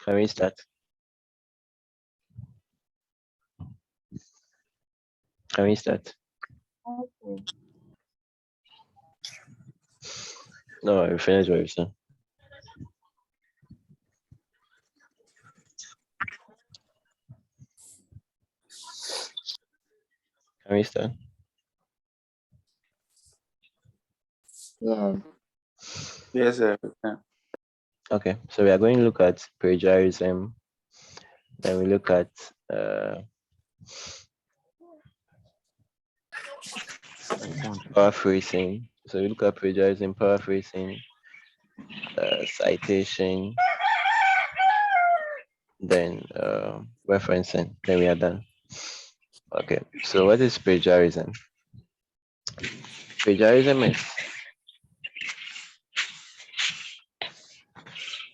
Can we start? Can we start? Okay. No, we finished what you said. Can we start? Yes. Yes, sir. Okay, so we are going to look at plagiarism. Then we look at paraphrasing. So we look at plagiarism, paraphrasing, citation, then referencing. Then we are done. Okay, so what is plagiarism? Plagiarism is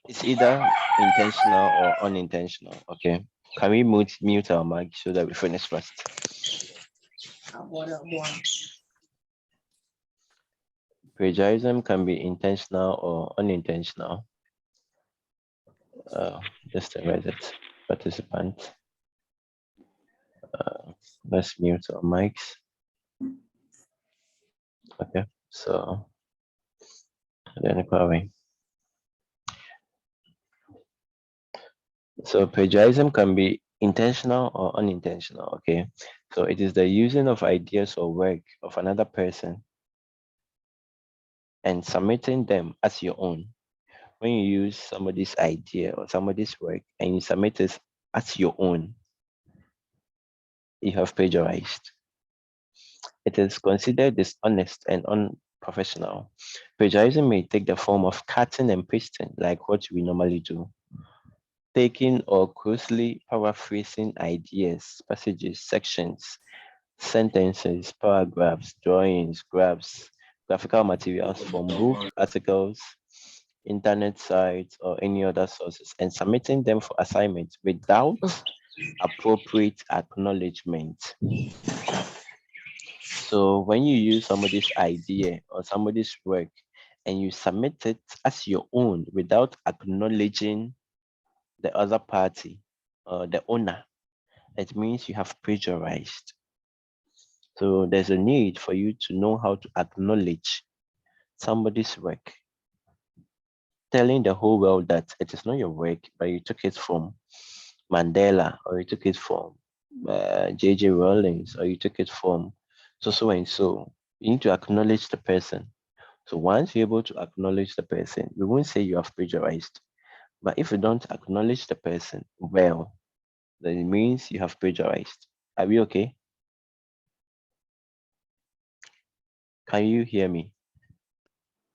it's either intentional or unintentional. Okay, can we mute our mic so that we finish first? Plagiarism can be intentional or unintentional. Just erase it, participant. Let's mute our mics. Okay, so then Kwame. So plagiarism can be intentional or unintentional. Okay, so it is the using of ideas or work of another person and submitting them as your own. When you use somebody's idea or somebody's work and you submit it as your own, you have plagiarized. It is considered dishonest and unprofessional. Plagiarism may take the form of cutting and pasting, like what we normally do. Taking or closely paraphrasing ideas, passages, sections, sentences, paragraphs, drawings, graphs, graphical materials from books, articles, internet sites, or any other sources, and submitting them for assignment without appropriate acknowledgement. So when you use somebody's idea or somebody's work and you submit it as your own without acknowledging the other party or the owner, it means you have plagiarized. So there's a need for you to know how to acknowledge somebody's work, telling the whole world that it is not your work, but you took it from Mandela, or you took it from J.J. Rawlings, or you took it from so and so. You need to acknowledge the person. So once you're able to acknowledge the person, we won't say you have plagiarized. But if you don't acknowledge the person well, then it means you have plagiarized. Are we okay? Can you hear me?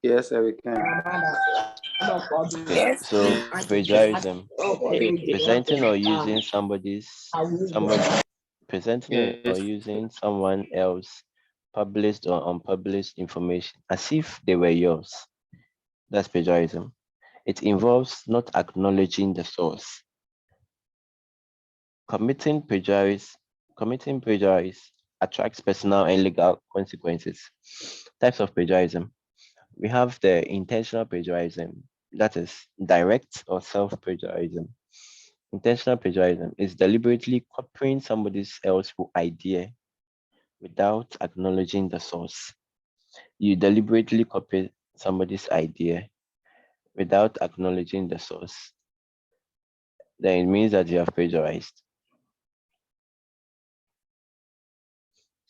Yes, sir, we can. Okay, so plagiarism, presenting or using presenting or using someone else published or unpublished information as if they were yours. That's plagiarism. It involves not acknowledging the source. Committing plagiarism attracts personal and legal consequences. Types of plagiarism. We have the intentional plagiarism, that is direct or self-plagiarism. Intentional plagiarism is deliberately copying somebody else's idea without acknowledging the source. You deliberately copy somebody's idea without acknowledging the source. Then it means that you have plagiarized.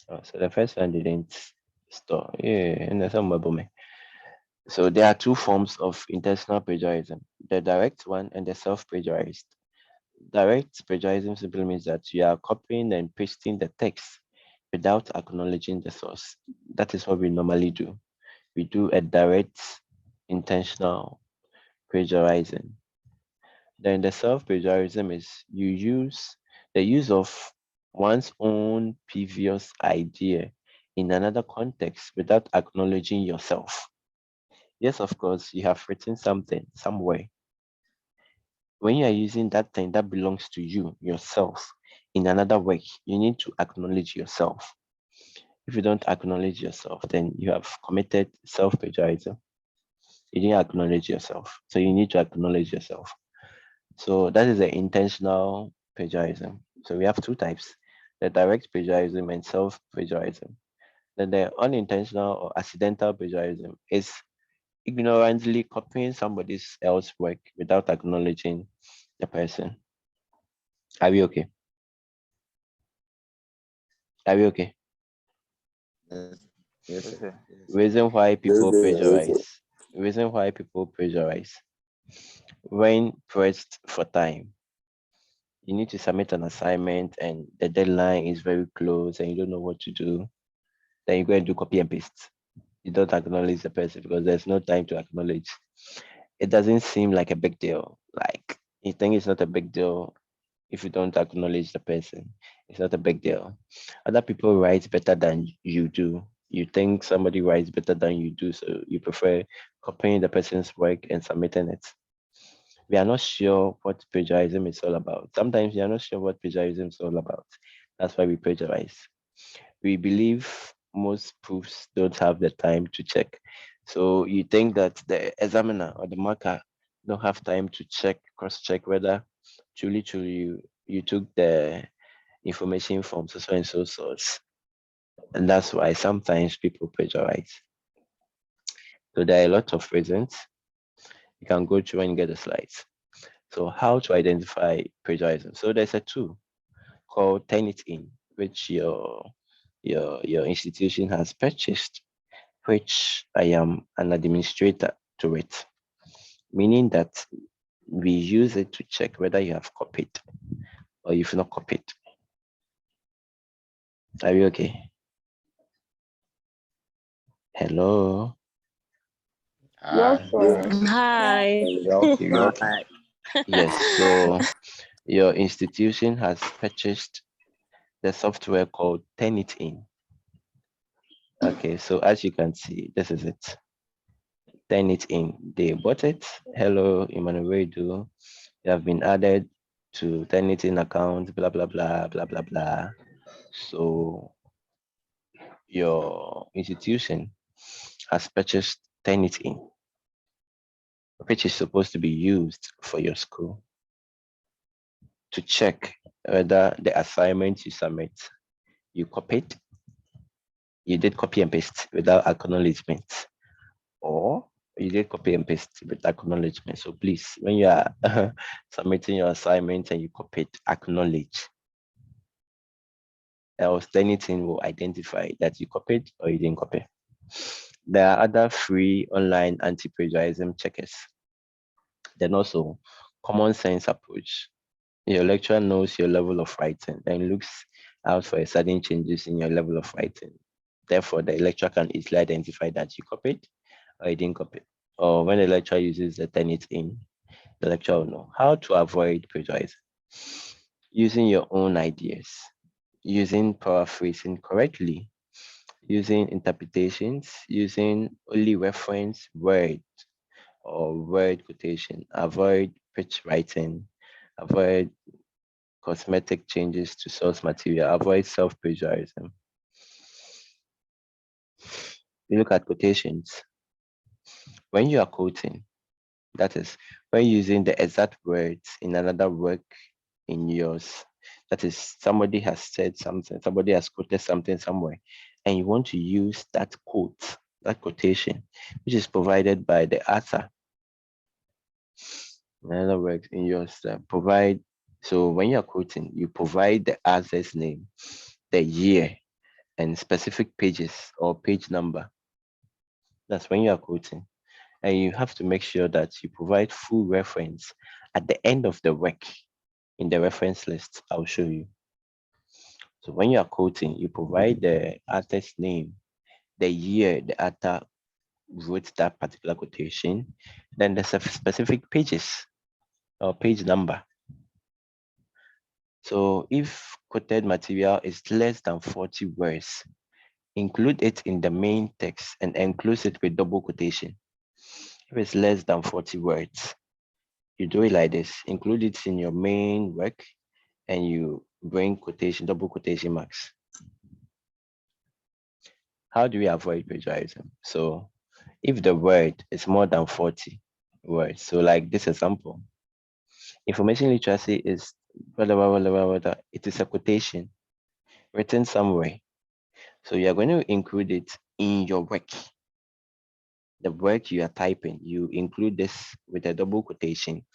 Oh, so the first one didn't store. Yeah, and there's some bubble me. So there are two forms of intentional plagiarism, the direct one and the self-plagiarized. Direct plagiarism simply means that you are copying and pasting the text without acknowledging the source. That is what we normally do. We do a direct intentional plagiarism. Then the self-plagiarism is you use the use of one's own previous idea in another context without acknowledging yourself. Yes, of course, you have written something somewhere. When you are using that thing that belongs to you, yourself, in another work, you need to acknowledge yourself. If you don't acknowledge yourself, then you have committed self-plagiarism. You didn't acknowledge yourself. So you need to acknowledge yourself. So that is the intentional plagiarism. So we have two types, the direct plagiarism and self-plagiarism. Then the unintentional or accidental plagiarism is ignorantly copying somebody else's work without acknowledging the person. Are we okay? Are we okay? Yes, sir. Reason why people plagiarize. Reason why people plagiarize. When pressed for time, you need to submit an assignment and the deadline is very close and you don't know what to do. Then you go and do copy and paste. You don't acknowledge the person because there's no time to acknowledge. It doesn't seem like a big deal. Like you think it's not a big deal if you don't acknowledge the person. It's not a big deal. Other people write better than you do. You think somebody writes better than you do, so you prefer copying the person's work and submitting it. We are not sure what plagiarism is all about. Sometimes we are not sure what plagiarism is all about. That's why we plagiarize. We believe most proofs don't have the time to check. So you think that the examiner or the marker don't have time to check, cross-check whether truly you took the information from so and so source. And that's why sometimes people plagiarize. So there are a lot of reasons. You can go through and get the slides. So how to identify plagiarism? So there's a tool called Turnitin, which your institution has purchased, which I am an administrator to it, meaning that we use it to check whether you have copied or you've not copied. Are you okay? Hello? Yes, sir. Hi. Okay. Yes, so your institution has purchased the software called Turnitin. Okay, so as you can see, this is it. Turnitin. They bought it. Hello, Emmanuel. You have been added to Turnitin account, blah, blah, blah, blah, blah, blah. So your institution has purchased Turnitin, which is supposed to be used for your school to check whether the assignment you submit, you copied, you did copy and paste without acknowledgement, or you did copy and paste with acknowledgement. So please, when you are submitting your assignment and you copied, acknowledge. Else anything will identify that you copied or you didn't copy. There are other free online anti-plagiarism checkers. Then also common sense approach. Your lecturer knows your level of writing and looks out for sudden changes in your level of writing. Therefore, the lecturer can easily identify that you copied or you didn't copy. Or when the lecturer uses the Turnitin, the lecturer will know how to avoid plagiarism. Using your own ideas, using paraphrasing correctly, using interpretations, using only reference word or word quotation, avoid pitch writing, avoid cosmetic changes to source material, avoid self-plagiarism. You look at quotations. When you are quoting, that is, when using the exact words in another work in yours, that is, somebody has said something, somebody has quoted something somewhere, and you want to use that quote, that quotation, which is provided by the author. In other words, in yours, provide. So when you're quoting, you provide the author's name, the year, and specific pages or page number. That's when you are quoting. And you have to make sure that you provide full reference at the end of the work in the reference list. I'll show you. So when you are quoting, you provide the author's name, the year the author wrote that particular quotation, then there's a specific pages or page number. So if quoted material is less than 40 words, include it in the main text and enclose it with double quotation. If it's less than 40 words, you do it like this, include it in your main work and you bring quotation, double quotation marks. How do we avoid plagiarism? So if the word is more than 40 words, so like this example, Information literacy is it is a quotation written somewhere. So you are going to include it in your work. The work you are typing, you include this with a double quotation.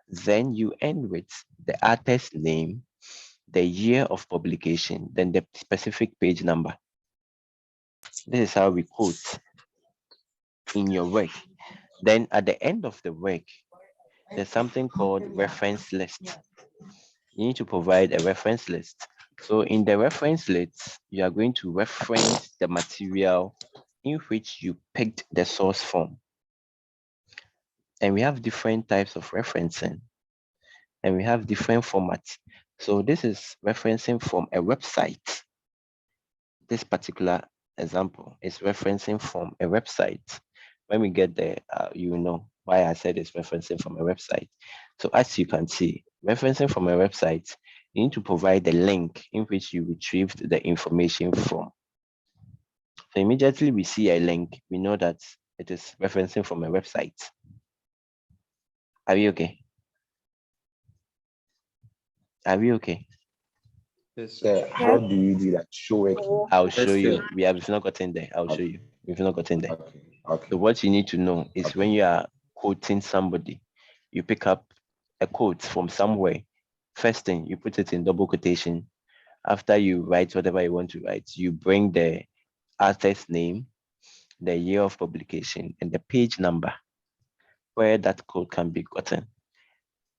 Then you end with the artist's name, the year of publication, then the specific page number. This is how we quote in your work. Then at the end of the work, there's something called reference list. You need to provide a reference list. So in the reference list, you are going to reference the material in which you picked the source from. And we have different types of referencing, and we have different formats. So this is referencing from a website. This particular example is referencing from a website. When we get there, you know why I said it's referencing from a website. So as you can see, referencing from a website, you need to provide the link in which you retrieved the information from. So immediately we see a link, we know that it is referencing from a website. Are we okay? Are we okay? Yes, Sir, how do you do that? Show it. I'll show Yes, you. sir. We have not gotten there. I'll show Okay. you. We've not gotten there. Okay. Okay. So what you need to know is Okay. when you are quoting somebody, you pick up a quote from somewhere. First thing, you put it in double quotation. After you write whatever you want to write, you bring the author's name, the year of publication, and the page number where that quote can be gotten.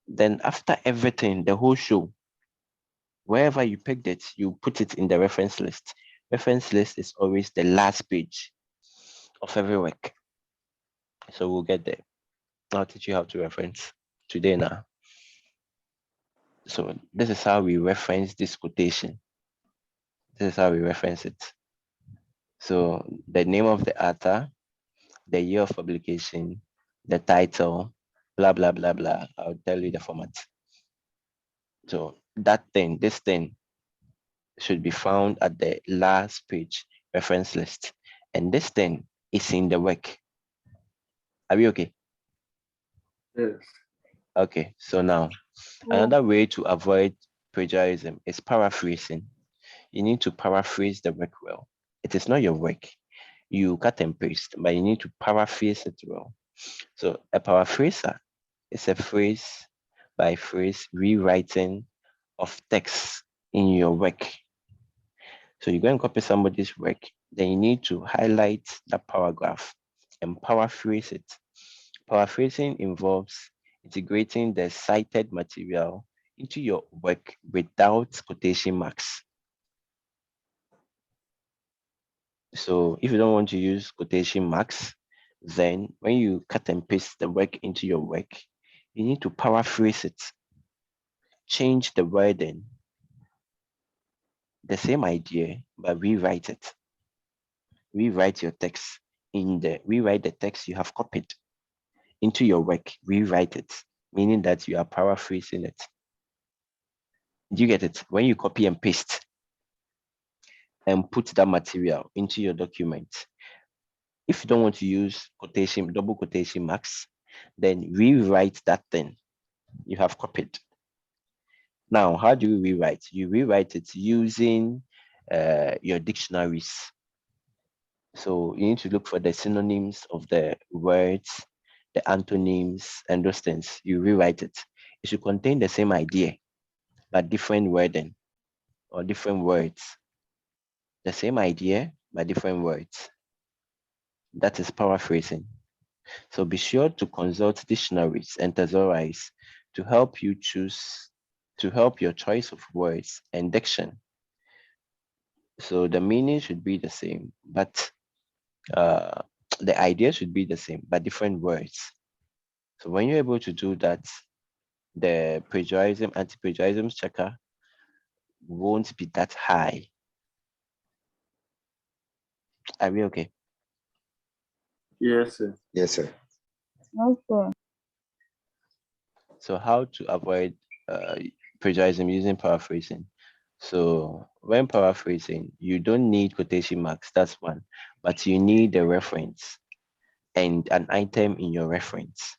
Then after everything, the whole show, wherever you picked it, you put it in the reference list. Reference list is always the last page of every work. So we'll get there. I'll teach you how to reference today now. So this is how we reference this quotation. This is how we reference it. So the name of the author, the year of publication, the title, blah, blah, blah, blah. I'll tell you the format. So this thing should be found at the last page reference list. And this thing is in the work. Are we okay? Yes. Okay, so now another way to avoid plagiarism is paraphrasing. You need to paraphrase the work well. It is not your work. You cut and paste, but you need to paraphrase it well. So a paraphraser is a phrase by phrase rewriting of text in your work. So you go and copy somebody's work, then you need to highlight that paragraph and paraphrase it. Paraphrasing involves integrating the cited material into your work without quotation marks. So if you don't want to use quotation marks, then when you cut and paste the work into your work, you need to paraphrase it, change the wording, the same idea, but rewrite it. Rewrite your text rewrite the text you have copied into your work, rewrite it, meaning that you are paraphrasing it. Do you get it? When you copy and paste and put that material into your document, if you don't want to use double quotation marks, then rewrite that thing you have copied. Now, how do you rewrite? You rewrite it using your dictionaries. So you need to look for the synonyms of the words, the antonyms, and those things. You rewrite it. It should contain the same idea, but different wording or different words. The same idea, but different words. That is paraphrasing. So be sure to consult dictionaries and thesaurus to help your choice of words and diction. So the meaning should be the same, but the idea should be the same, but different words. So when you're able to do that, the anti-plagiarism checker won't be that high. Are we okay? Yes, sir. Yes, sir. Okay. So how to avoid plagiarism using paraphrasing? So when paraphrasing, you don't need quotation marks, that's one, but you need a reference and an item in your reference.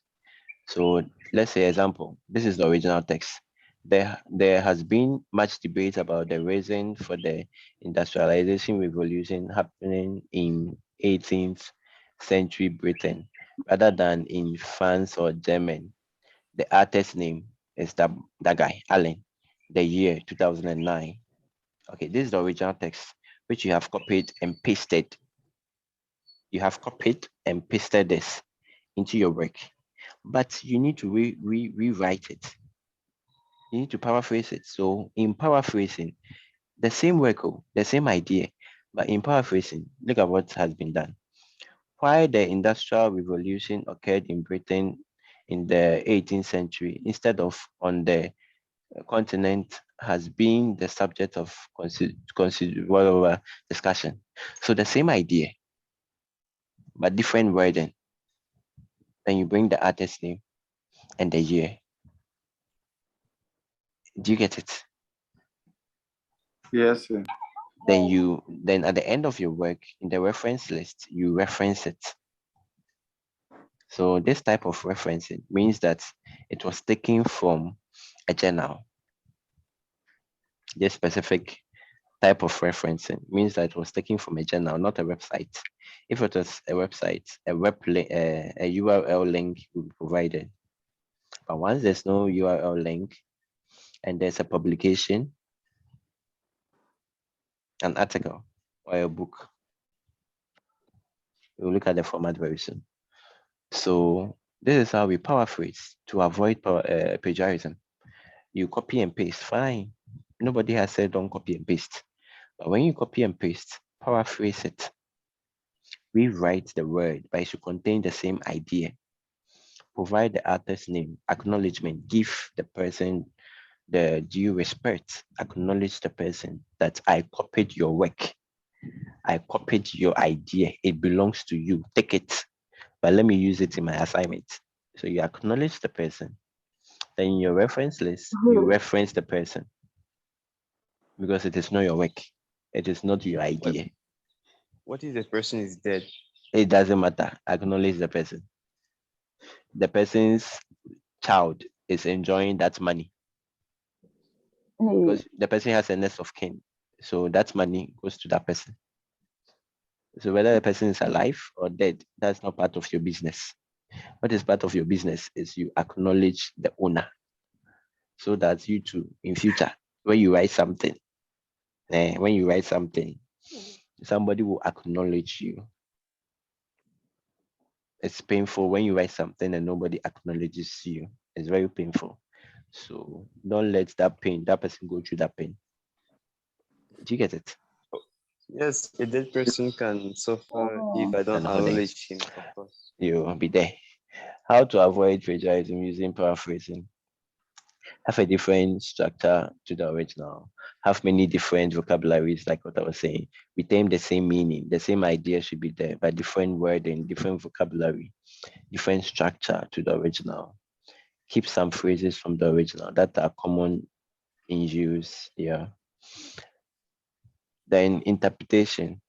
So let's say example, this is the original text. There has been much debate about the reason for the industrialization revolution happening in 18th century Britain rather than in France or Germany. The artist's name is that guy, Allen. The year 2009. Okay, this is the original text, which you have copied and pasted. You have copied and pasted this into your work, but you need to rewrite it. You need to paraphrase it. So in paraphrasing, the same work, the same idea, but in paraphrasing, look at what has been done. Why the Industrial Revolution occurred in Britain in the 18th century instead of on the continent has been the subject of considerable discussion. So the same idea, but different wording. Then you bring the artist's name and the year. Do you get it? Yes, sir. Then at the end of your work in the reference list, you reference it. So this type of referencing means that it was taken from a journal. This specific type of referencing means that it was taken from a journal, not a website. If it was a website, a URL link will be provided. But once there's no URL link and there's a publication, an article or a book, we'll look at the format very soon. So this is how we paraphrase to avoid plagiarism. You copy and paste, fine. Nobody has said don't copy and paste. But when you copy and paste, paraphrase it. Rewrite the word, but it should contain the same idea. Provide the artist's name, acknowledgement, give the person the due respect, acknowledge the person that I copied your work. I copied your idea. It belongs to you. Take it, but let me use it in my assignment. So you acknowledge the person. Then in your reference list, you reference the person because it is not your work. It is not your idea. What if the person is dead? It doesn't matter. Acknowledge the person. The person's child is enjoying that money because the person has a nest of kin. So that money goes to that person. So whether the person is alive or dead, that's not part of your business. What is part of your business is you acknowledge the owner so that you too, in future, when you write something, somebody will acknowledge you. It's painful when you write something and nobody acknowledges you. It's very painful. So don't let that person go through that pain. Do you get it? Yes, a dead person can suffer if I don't acknowledge him, of course. You will be there. How to avoid plagiarism using paraphrasing? Have a different structure to the original. Have many different vocabularies, like what I was saying. Retain the same meaning. The same idea should be there, but different wording, different vocabulary, different structure to the original. Keep some phrases from the original that are common in use. Yeah. Then interpretation.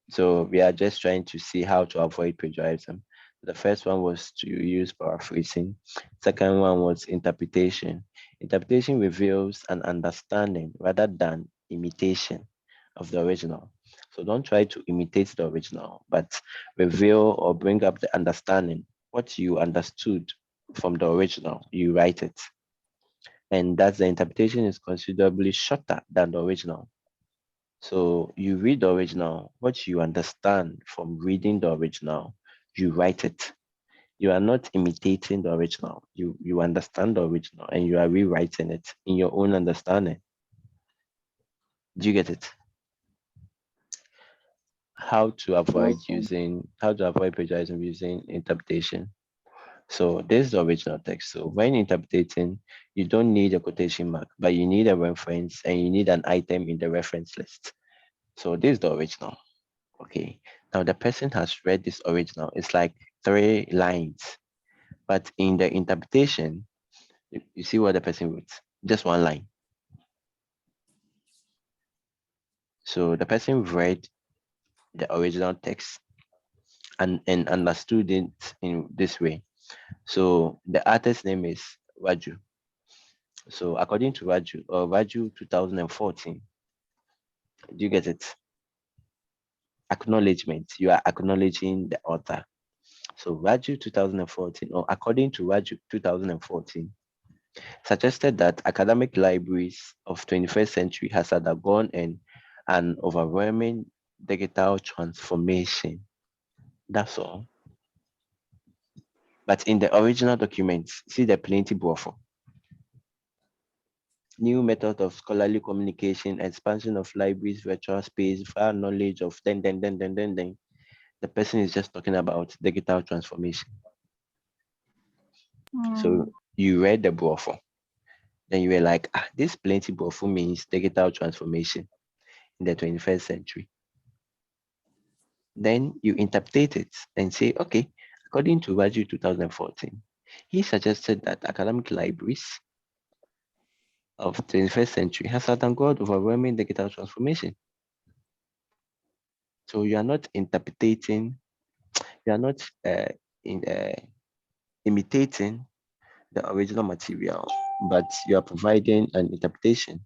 So we are just trying to see how to avoid plagiarism. The first one was to use paraphrasing. Second one was interpretation. Interpretation reveals an understanding rather than imitation of the original. So don't try to imitate the original, but reveal or bring up the understanding. What you understood from the original, you write it. And that the interpretation is considerably shorter than the original. So you read the original, what you understand from reading the original, you write it. You are not imitating the original. You understand the original and you are rewriting it in your own understanding. Do you get it? How to avoid plagiarism using interpretation. So this is the original text. So when interpreting, you don't need a quotation mark, but you need a reference and you need an item in the reference list. So this is the original. Okay, now the person has read this original. It's like 3 lines, but in the interpretation, you see what the person wrote, just 1 line. So the person read the original text and understood it in this way. So the artist name is Raju. So according to Raju 2014, do you get it? Acknowledgement. You are acknowledging the author. So Raju 2014, or according to Raju 2014, suggested that academic libraries of 21st century has undergone an overwhelming digital transformation. That's all. But in the original documents, see the plenty buffer. New method of scholarly communication, expansion of libraries, virtual space, far knowledge of then. The person is just talking about digital transformation. So you read the buffer. Then you were like, this plenty buffer means digital transformation in the 21st century. Then you interpret it and say, okay, according to Raju 2014, he suggested that academic libraries of the 21st century has undergone overwhelming digital transformation. So you are not interpreting, you are not imitating the original material, but you are providing an interpretation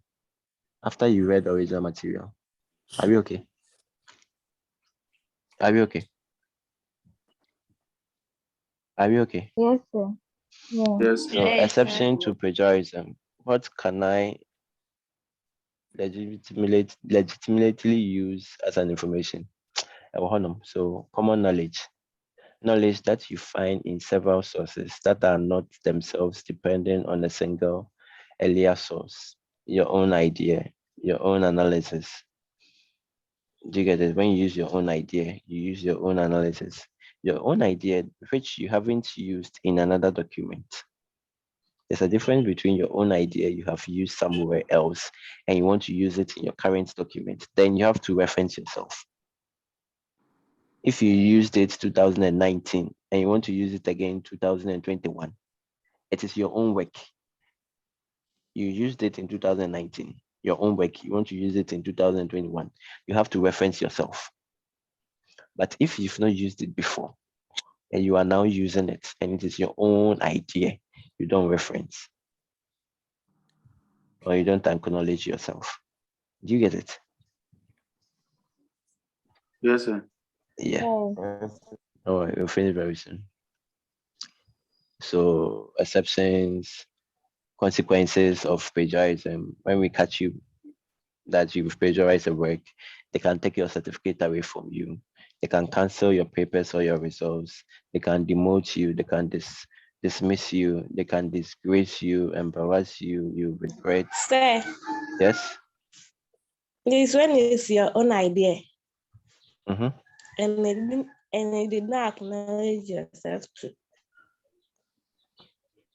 after you read the original material. Are we okay? Are we okay? Are we okay? Yes, sir. Yeah. Yes. So exception to plagiarism. What can I legitimately use as an information? So common knowledge. Knowledge that you find in several sources that are not themselves dependent on a single earlier source. Your own idea, your own analysis. Do you get it? When you use your own idea, you use your own analysis. Your own idea, which you haven't used in another document. There's a difference between your own idea you have used somewhere else and you want to use it in your current document. Then you have to reference yourself. If you used it 2019 and you want to use it again 2021, it is your own work. You used it in 2019, your own work. You want to use it in 2021. You have to reference yourself. But if you've not used it before and you are now using it and it is your own idea, you don't reference or you don't acknowledge yourself. Do you get it? Yes, sir. Yeah. Yes. All right, we'll finish very soon. So exceptions, consequences of plagiarism. When we catch you that you've plagiarized a work, they can take your certificate away from you. They can cancel your papers or your results. They can demote you. They can dismiss you. They can disgrace you, embarrass you. You regret. Sir, Yes. this one is your own idea, Mm-hmm. and it did not acknowledge yourself too.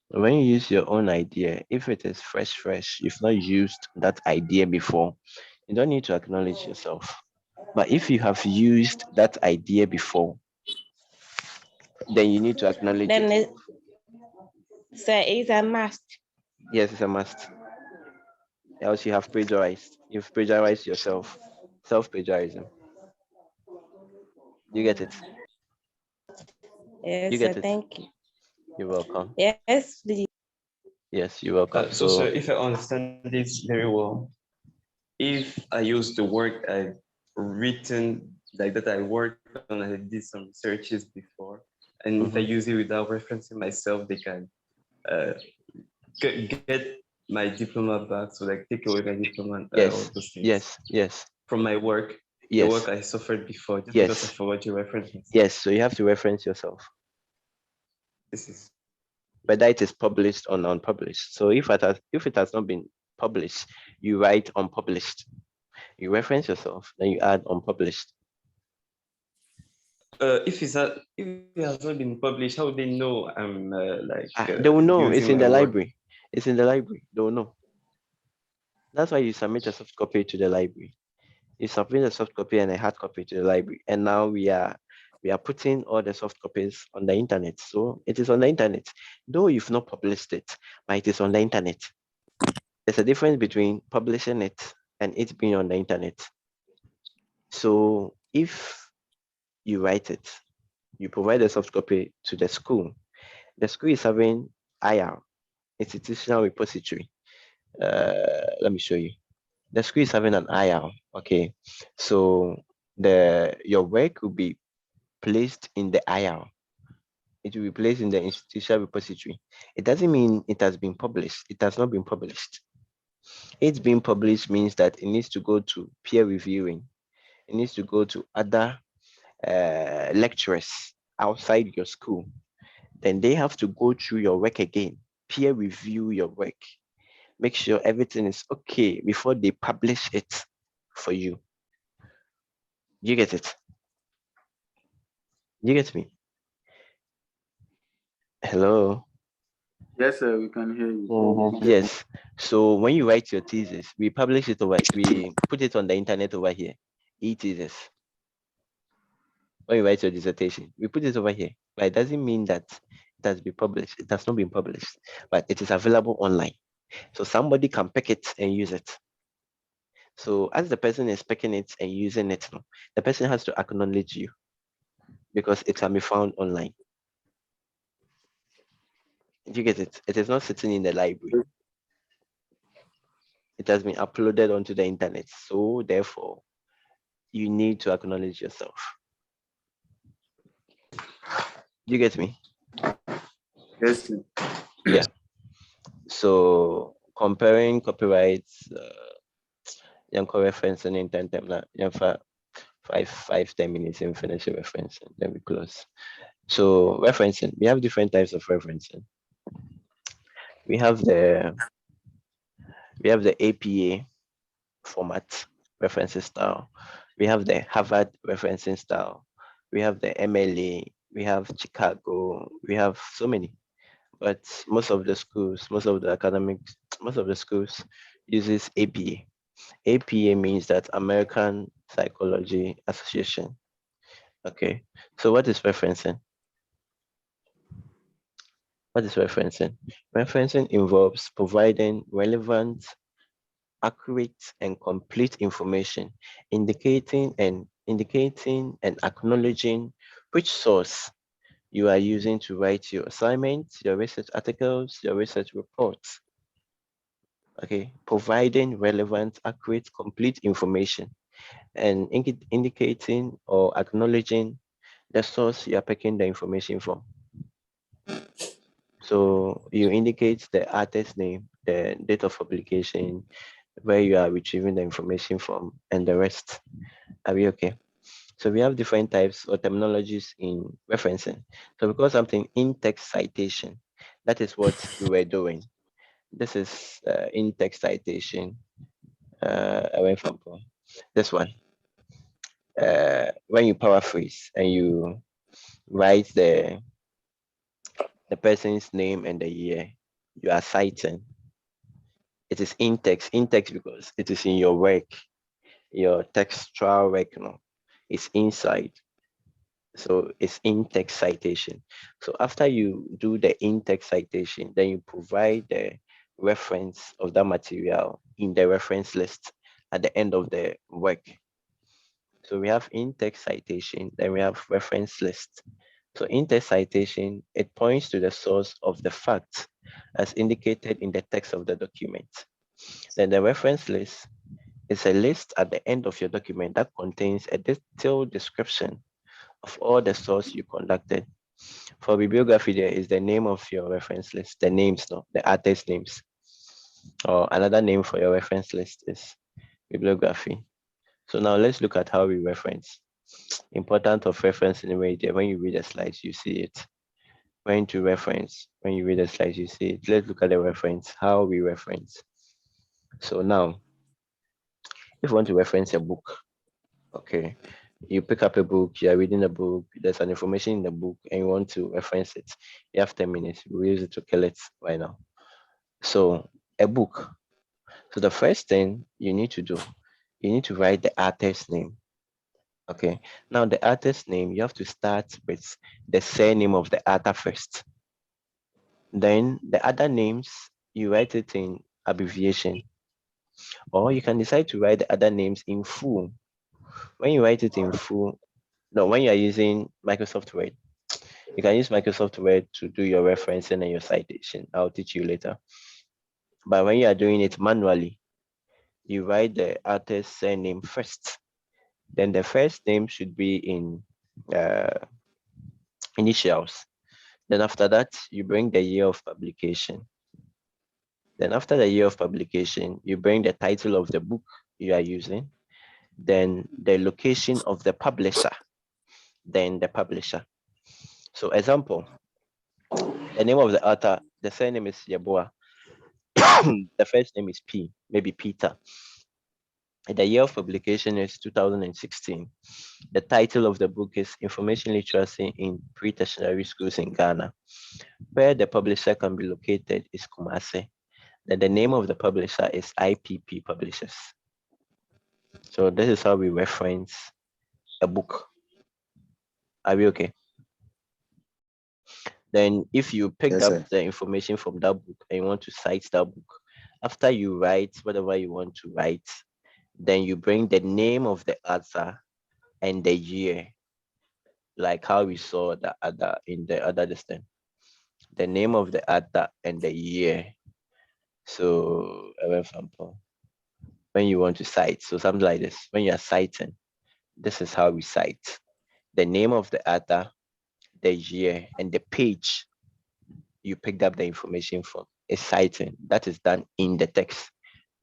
When you use your own idea, if it is fresh, you've not used that idea before, you don't need to acknowledge yourself. But if you have used that idea before, then you need to acknowledge Then it. sir, it's a must. Yes, it's a must. Else you have plagiarized. You've plagiarized yourself. Self-plagiarism. You get it? Yes, You sir, get it? thank you. You're welcome. Yes, please. Yes, you're welcome. So, sir, if I understand this very well, if I use the work I've written, like that I worked on, I did some researches before, and if I use it without referencing myself, they can get my diploma back. So like take away my diploma and all those things. Yes. From my work, the work I suffered before, just because I forgot to reference myself. Yes, so you have to reference yourself. This is Whether it is published or unpublished. So if it has not been published, you write unpublished. You reference yourself, then you add unpublished. if it has not been published, how would they know I'm they will know. It's in the work? library. It's in the library. They will know. That's why you submit a soft copy to the library. You submit a soft copy and a hard copy to the library. And now we are putting all the soft copies on the internet. So it is on the internet. Though you've not published it, but it is on the internet. There's a difference between publishing it and it being on the internet. So if you write it, you provide a soft copy to the school, The school is having IR, institutional repository. Let me show you. The school is having an IR. Okay, so your work will be placed in the IR. It will be placed in the institutional repository. It doesn't mean it has been published. It has not been published. It's being published means that it needs to go to peer reviewing. It needs to go to other lecturers outside your school. Then they have to go through your work again, peer review your work, make sure everything is okay before they publish it for you. You get it? You get me? Hello? Yes, sir, we can hear you. Yes. So when you write your thesis, we publish it we put it on the internet over here. E-thesis. When you write your dissertation, we put it over here. But it doesn't mean that it has been published. It has not been published, but it is available online. So somebody can pick it and use it. So as the person is picking it and using it, the person has to acknowledge you because it can be found online. You get it? It is not sitting in the library. It has been uploaded onto the internet. So therefore, you need to acknowledge yourself. You get me? Yes, sir. Yeah. So comparing copyrights, referencing in 10 five, 10 minutes and finish the referencing, then we close. So referencing, we have different types of referencing. We have the APA format referencing style. We have the Harvard referencing style. We have the MLA. We have Chicago. We have so many. But most of the schools, most of the schools uses APA. APA means that American Psychology Association. Okay. So what is referencing? What is referencing? Referencing involves providing relevant, accurate, and complete information, indicating and acknowledging which source you are using to write your assignments, your research articles, your research reports. Okay, providing relevant, accurate, complete information and indicating or acknowledging the source you are picking the information from. So you indicate the artist name, the date of publication, where you are retrieving the information from, and the rest. Are we okay? So we have different types or terminologies in referencing. So we call something in-text citation. That is what we were doing. This is in-text citation. I went from this one. When you paraphrase and you write the person's name and the year, you are citing. It is in-text because it is in your work, your textual work, it's inside. So it's in-text citation. So after you do the in-text citation, then you provide the reference of that material in the reference list at the end of the work. So we have in-text citation, then we have reference list. So in-text citation, it points to the source of the fact as indicated in the text of the document. Then the reference list is a list at the end of your document that contains a detailed description of all the source you conducted. For bibliography, there is the name of your reference list, the names, the artist names. Or another name for your reference list is bibliography. So now let's look at how we reference. Important of reference in a way there. When you read the slides, you see it. When to reference, when you read the slides, you see it. Let's look at the reference, how we reference. So now, if you want to reference a book, okay, you pick up a book, you're reading a book, there's an information in the book, and you want to reference it. You have 10 minutes, we'll use it to kill it right now. So a book. So the first thing you need to do, you need to write the artist's name. Okay, now the artist's name, you have to start with the surname of the author first. Then the other names, you write it in abbreviation. Or you can decide to write the other names in full. When you write it in full, no, when you are using Microsoft Word, You can use Microsoft Word to do your referencing and your citation. I'll teach you later. But when you are doing it manually, you write the author's surname first. Then the first name should be in initials. Then after that, you bring the year of publication. Then after the year of publication, you bring the title of the book you are using, then the location of the publisher, then the publisher. So example, the name of the author, the surname is Yeboah. The first name is P, maybe Peter. The year of publication is 2016. The title of the book is Information Literacy in Pre-Tertiary Schools in Ghana. Where the publisher can be located is Kumasi. Then the name of the publisher is IPP Publishers. So this is how we reference a book. Are we okay? Then if you picked Yes, up sir. the information from that book and you want to cite that book, after you write whatever you want to write, then you bring the name of the author and the year, like how we saw the other in the other distance. The name of the author and the year. So, for example, when you want to cite, so something like this, when you are citing, this is how we cite. The name of the author, the year, and the page you picked up the information from is citing. That is done in the text.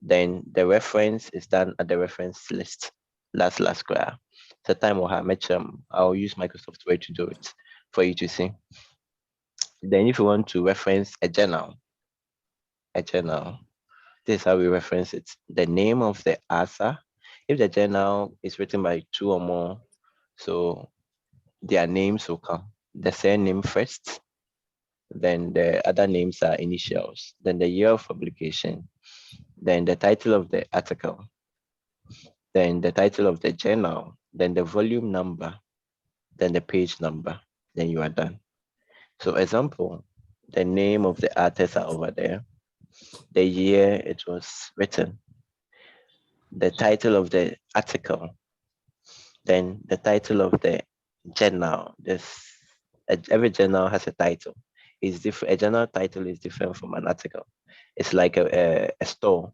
Then the reference is done at the reference list. Last square. So time I'll use Microsoft Word to do it for you to see. Then if you want to reference a journal, this is how we reference it. The name of the author. If the journal is written by 2 or more, so their names will come. The surname first, then the other names are initials, then the year of publication, then the title of the article, then the title of the journal, then the volume number, then the page number, then you are done. So example, the name of the artist are over there, the year it was written, the title of the article, then the title of the journal. Every journal has a title. It's different. A journal title is different from an article. It's like a store.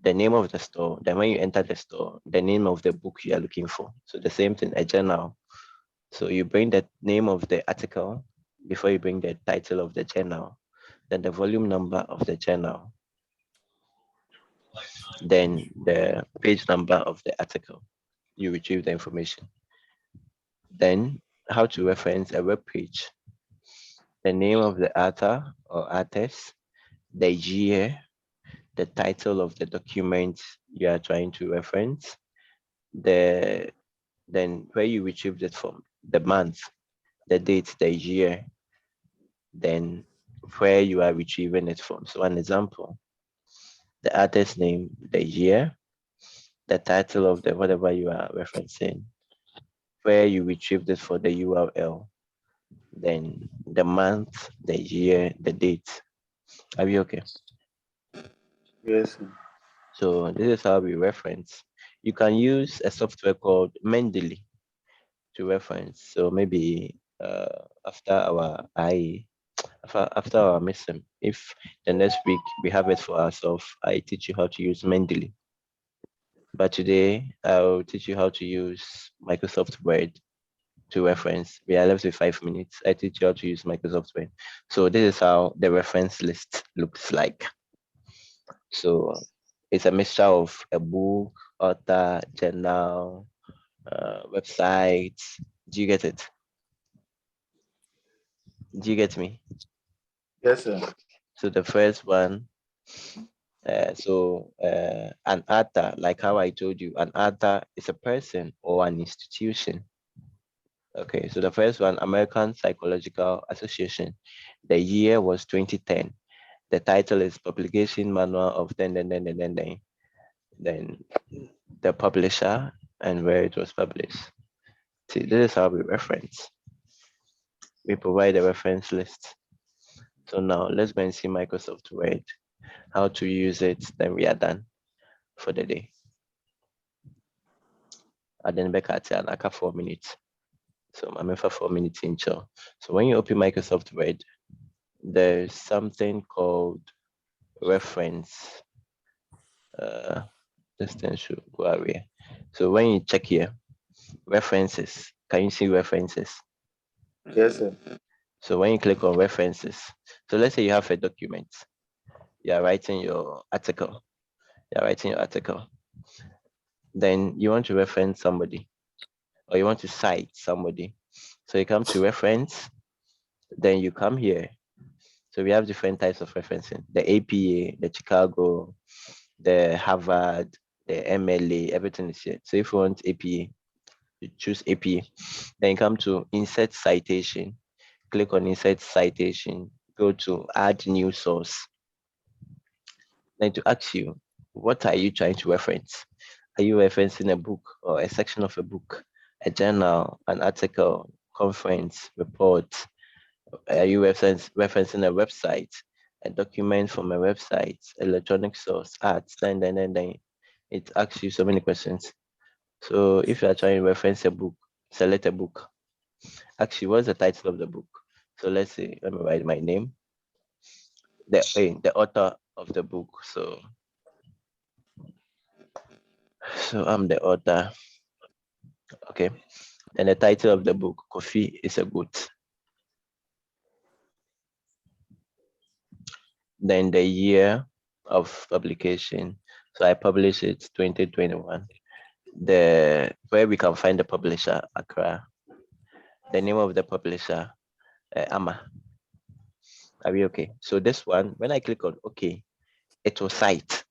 The name of the store. Then when you enter the store, the name of the book you are looking for. So the same thing, a journal. So you bring the name of the article before you bring the title of the journal, then the volume number of the journal, then the page number of the article. You retrieve the information. Then how to reference a web page. The name of the author or artist, the year, the title of the document you are trying to reference, then where you retrieved it from, the month, the date, the year, then where you are retrieving it from. So an example, the artist name, the year, the title of the whatever you are referencing, where you retrieved it for the URL, then the month, the year, the date. Are we okay? Yes, sir. So this is how we reference. You can use a software called Mendeley to reference. So maybe after our mission, if the next week we have it for ourselves, I teach you how to use Mendeley. But today I'll teach you how to use Microsoft Word to reference. We are left with 5 minutes. I teach you how to use Microsoft Word. So this is how the reference list looks like. So it's a mixture of a book, author, journal, website. Do you get it? Do you get me? Yes, sir. So the first one, an author, like how I told you, an author is a person or an institution. Okay, so the first one, American Psychological Association. The year was 2010. The title is Publication Manual of then the publisher and where it was published. See, this is how we reference. We provide a reference list. So now let's go and see Microsoft Word, how to use it, then we are done for the day. And then back at another 4 minutes. So I'm for 4 minutes in chill. So when you open Microsoft Word, there's something called reference. This thing should go away. So when you check here, references, can you see references? Yes, sir. So when you click on references, so let's say you have a document, you're writing your article, then you want to reference somebody or you want to cite somebody. So you come to reference, then you come here. So we have different types of referencing, the APA, the Chicago, the Harvard, the MLA, everything is here. So if you want APA, you choose APA. Then you come to insert citation, click on insert citation, go to add new source. Then to ask you, what are you trying to reference? Are you referencing a book or a section of a book, a journal, an article, conference, report? Are you referencing a website, a document from a website, electronic source, arts? Then it asks you so many questions. So if you are trying to reference a book, select a book. Actually, what's the title of the book? So let's say, let me write my name, the author of the book. So I'm the author. Okay. And the title of the book, Coffee is a Goat. Then the year of publication. So I published it 2021. Where we can find the publisher, Accra. The name of the publisher, Amma. Are we okay? So this one, when I click on OK, it will cite.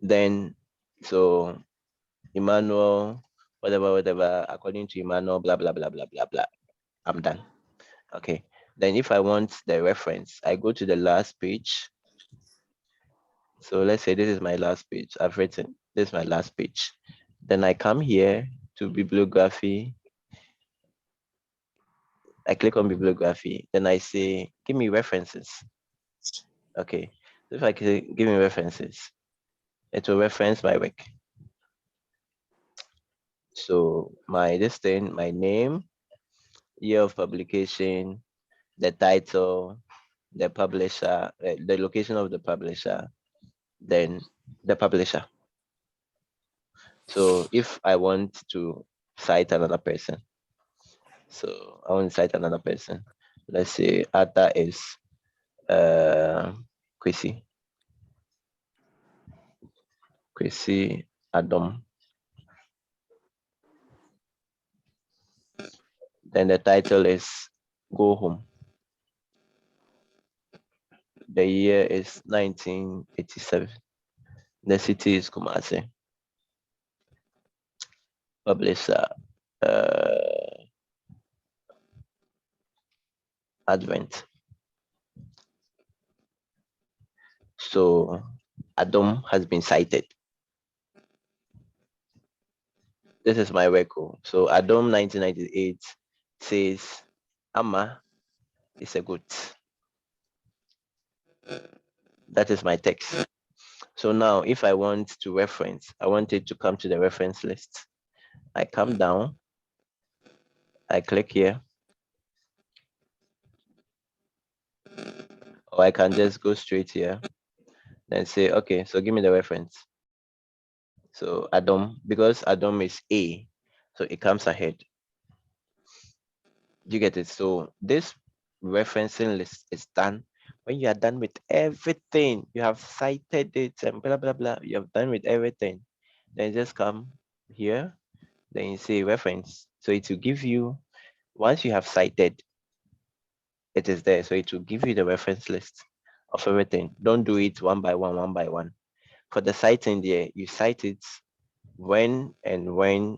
Then, so Emmanuel, whatever, according to Emmanuel, blah, blah, blah, blah, blah, blah. I'm done. Okay. Then if I want the reference, I go to the last page. So let's say this is my last page. I've written, this is my last page. Then I come here to bibliography. I click on bibliography. Then I say, give me references. Okay. So if I click, give me references, it will reference my work. So my name, year of publication, the title, the publisher, the location of the publisher, then the publisher. So if I want to cite another person, so I want to cite another person. Let's say Atta is Kwesi Adam. Then the title is Go Home. The year is 1987. The city is Kumasi. Publisher Advent. So Adam has been cited. This is my record. So Adam 1998 says Amma is a goat. That is my text. So now if I want to reference, I want it to come to the reference list. I come down, I click here, or I can just go straight here and say, okay, so give me the reference. So Adam, because Adam is A, so it comes ahead. You get it? So this referencing list is done when you are done with everything. You have cited it and blah, blah, blah. You have done with everything. Then just come here, then you say reference. So it will give you, once you have cited, it is there. So it will give you the reference list of everything. Don't do it one by one. For the citing there, you cite it when